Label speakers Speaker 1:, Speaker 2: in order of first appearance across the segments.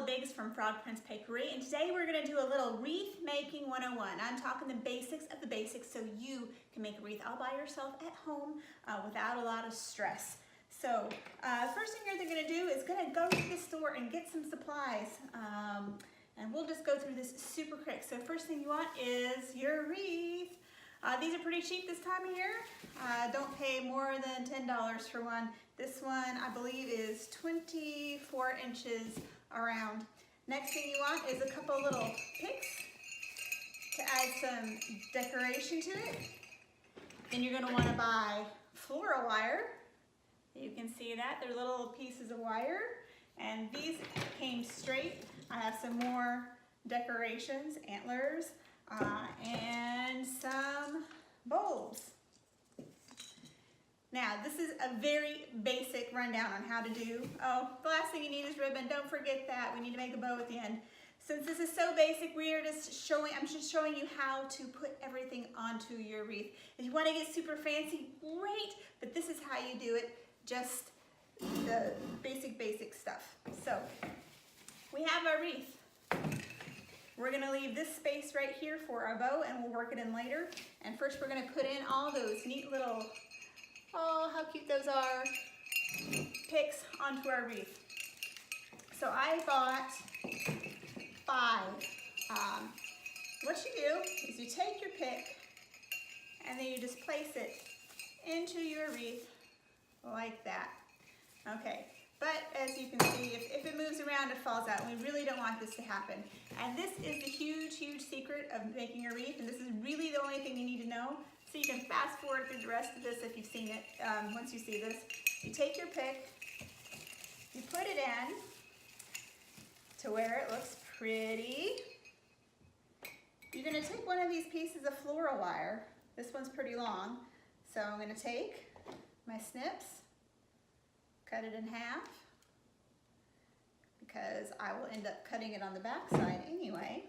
Speaker 1: Paula Biggs from Frog Prince Bakery, and today we're going to do a little wreath making 101. I'm talking the basics of the basics so you can make a wreath all by yourself at home without a lot of stress. So first thing you're going to do is going to go to the store and get some supplies, and we'll just go through this super quick. So first thing you want is your wreath. These are pretty cheap this time of year. Don't pay more than $10 for one. This one, I believe, is 24 inches around. Next thing you want is a couple little picks to add some decoration to it. Then you're going to want to buy floral wire. You can see that. They're little pieces of wire. And these came straight. I have some more decorations, antlers, and some bulbs. Now, this is a very basic rundown on how to do. Oh, the last thing you need is ribbon. Don't forget that. We need to make a bow at the end. Since this is so basic, I'm just showing you how to put everything onto your wreath. If you want to get super fancy, great, but this is how you do it. Just the basic stuff. So, we have our wreath. We're going to leave this space right here for our bow, and we'll work it in later. And first we're going to put in all those neat little, oh, how cute those are, picks onto our wreath. So I bought 5. What you do is you take your pick, and then you just place it into your wreath like that. Okay. But as you can see, if it moves around, it falls out. And we really don't want this to happen. And this is the huge secret of making a wreath. And this is really the only thing you need to know. So you can fast forward through the rest of this if you've seen it. Once you see this, you take your pick, you put it in to where it looks pretty. You're going to take one of these pieces of floral wire. This one's pretty long. So I'm going to take my snips, cut it in half, because I will end up cutting it on the back side anyway.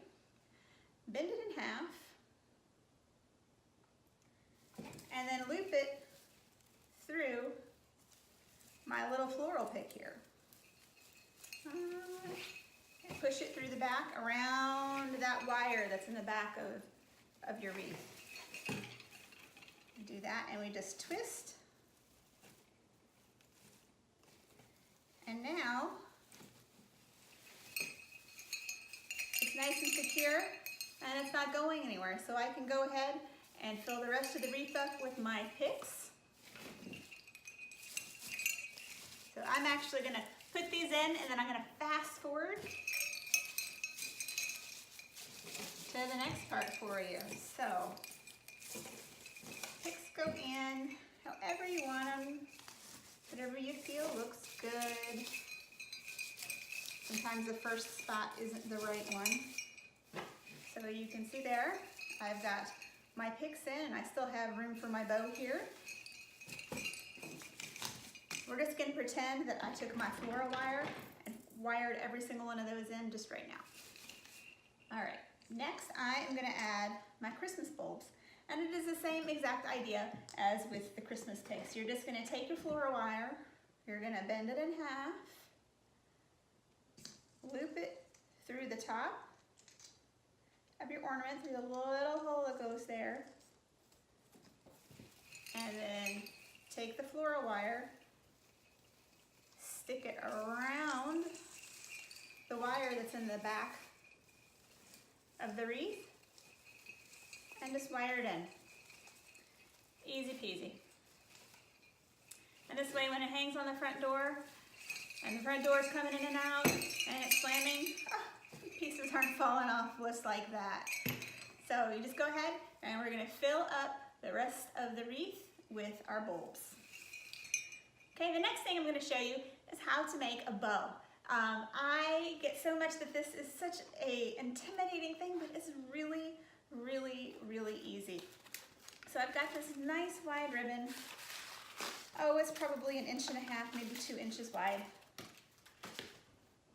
Speaker 1: Bend it in half, and then loop it through my little floral pick here. And push it through the back around that wire that's in the back of your wreath. Do that, and we just twist. And now, it's nice and secure, and it's not going anywhere. So I can go ahead and fill the rest of the wreath up with my picks. So I'm actually going to put these in, and then I'm going to fast forward to the next part for you. So, picks go in however you want them. Whatever you feel looks good. Sometimes the first spot isn't the right one. So you can see there, I've got my picks in, and I still have room for my bow here. We're just going to pretend that I took my floral wire and wired every single one of those in just right now. All right, next I am going to add my Christmas bulbs. And it is the same exact idea as with the Christmas picks. You're just going to take your floral wire, you're going to bend it in half, loop it through the top of your ornament, through the little hole that goes there, and then take the floral wire, stick it around the wire that's in the back of the wreath, and just wire it in. Easy peasy. And this way, when it hangs on the front door, and the front door is coming in and out, and it's slamming, the pieces aren't falling off just like that. So you just go ahead, and we're going to fill up the rest of the wreath with our bulbs. Okay, the next thing I'm going to show you is how to make a bow. I get so much that this is such an intimidating thing, but it's really easy. So I've got this nice wide ribbon. Oh, it's probably 1.5 inches, maybe 2 inches wide.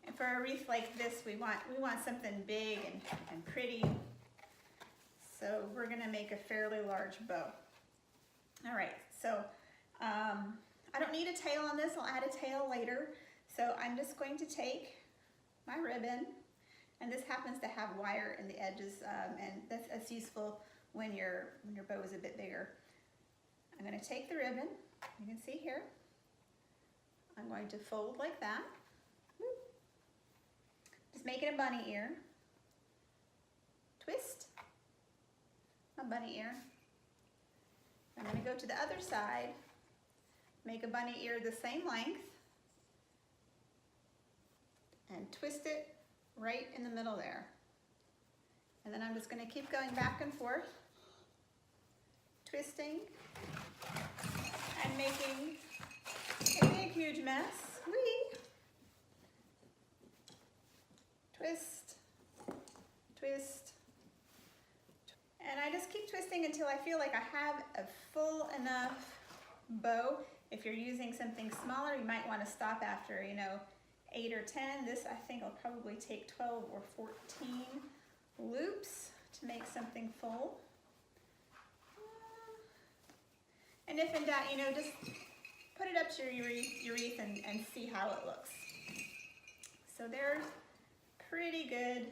Speaker 1: And for a wreath like this, we want something big and pretty. So we're gonna make a fairly large bow. All right, so I don't need a tail on this, I'll add a tail later. So I'm just going to take my ribbon, and this happens to have wire in the edges, and that's useful when your bow is a bit bigger. I'm going to take the ribbon, you can see here, I'm going to fold like that, just make it a bunny ear, twist, a bunny ear. I'm going to go to the other side, make a bunny ear the same length, and twist it right in the middle there. And then I'm just going to keep going back and forth, twisting and making a big huge mess. Whee! Twist, twist, and I just keep twisting until I feel like I have a full enough bow. If you're using something smaller, you might want to stop after, 8 or 10. This I think will probably take 12 or 14 loops to make something full. And if in doubt, just put it up to your wreath and see how it looks. So there's a pretty good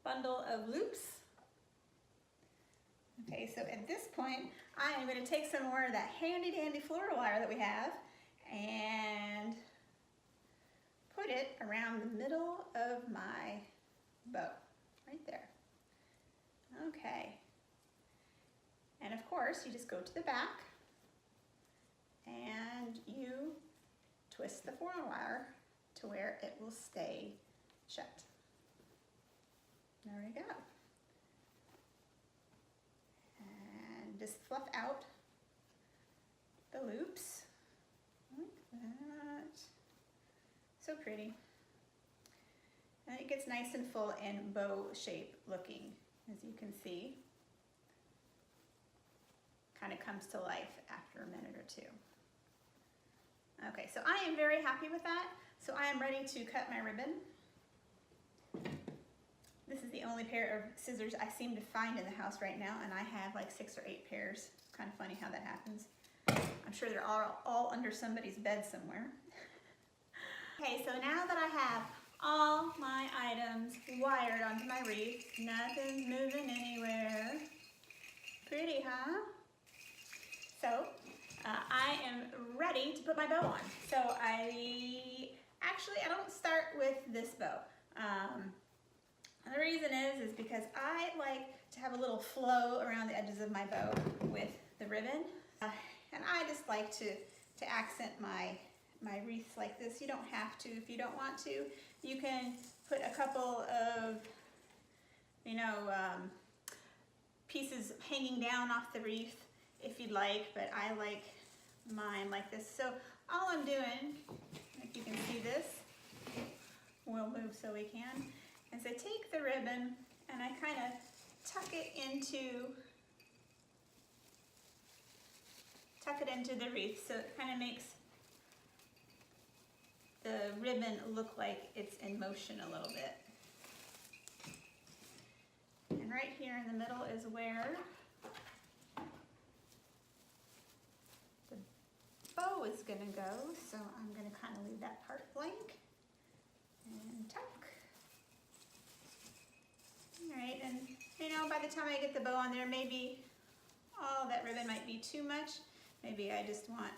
Speaker 1: bundle of loops. Okay, so at this point, I am going to take some more of that handy dandy floral wire that we have and put it around the middle of my bow, right there. Okay. And of course, you just go to the back and you twist the floral wire to where it will stay shut. There we go. And just fluff out the loops like that. So pretty. And it gets nice and full and bow shape looking, as you can see. Kind of comes to life after a minute or two. Okay, so I am very happy with that. So I am ready to cut my ribbon. This is the only pair of scissors I seem to find in the house right now, and I have like 6 or 8 pairs. Kind of funny how that happens. I'm sure they're all under somebody's bed somewhere. Okay, so now that I have all my items wired onto my wreath, nothing's moving anywhere. Pretty, huh? So I am ready to put my bow on. So I don't start with this bow. And the reason is because I like to have a little flow around the edges of my bow with the ribbon. And I just like to accent my wreaths like this. You don't have to if you don't want to. You can put a couple of, pieces hanging down off the wreath if you'd like, but I like mine like this. So all I'm doing, if you can see this, we'll move so we can, is I take the ribbon and I kind of tuck it into the wreath, so it kind of makes the ribbon look like it's in motion a little bit. And right here in the middle is where the bow is going to go, so I'm going to kind of leave that part blank and tuck. Alright, and by the time I get the bow on there, maybe that ribbon might be too much. Maybe I just want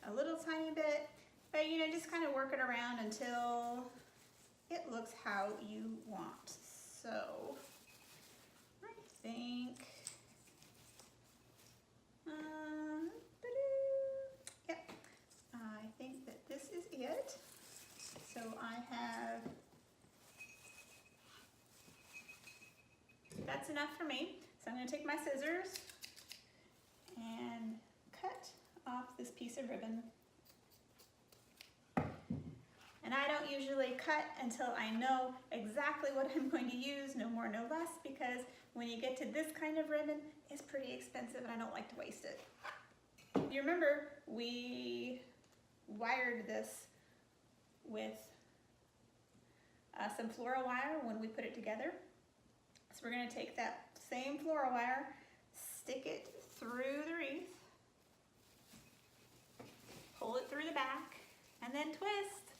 Speaker 1: a little tiny bit, but just kind of work it around until it looks how you want. So I think, yep, I think that this is it. So I have, that's enough for me. So I'm going to take my scissors and cut off this piece of ribbon. And I don't usually cut until I know exactly what I'm going to use, no more, no less, because when you get to this kind of ribbon, it's pretty expensive and I don't like to waste it. You remember we wired this with some floral wire when we put it together. So we're going to take that same floral wire, stick it through the wreath, pull it through the back, and then twist.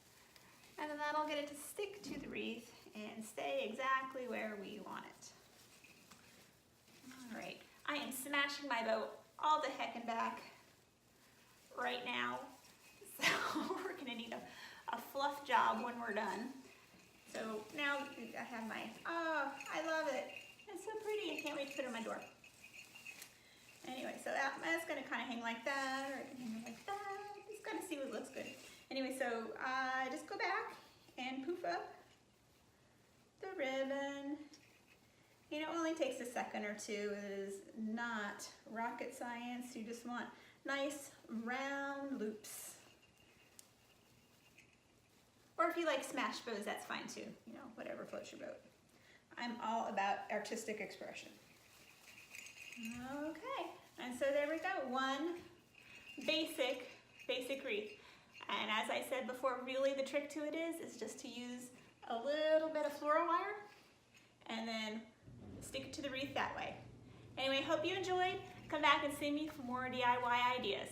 Speaker 1: And then that'll get it to stick to the wreath and stay exactly where we want it. All right, I am smashing my bow all the heck and back right now. So we're gonna need a fluff job when we're done. So now I have my, oh, I love it. It's so pretty, I can't wait to put it on my door. Anyway, so that's gonna kind of hang like that, or it can hang like that. Just gotta see what looks good. Anyway, so just go back and poof up the ribbon. You know, it only takes a second or two. It is not rocket science. You just want nice round loops. Or if you like smash bows, that's fine too. You know, whatever floats your boat. I'm all about artistic expression. Okay, and so there we go. One basic wreath. And as I said before, really the trick to it is just to use a little bit of floral wire and then stick it to the wreath that way. Anyway, hope you enjoyed. Come back and see me for more DIY ideas.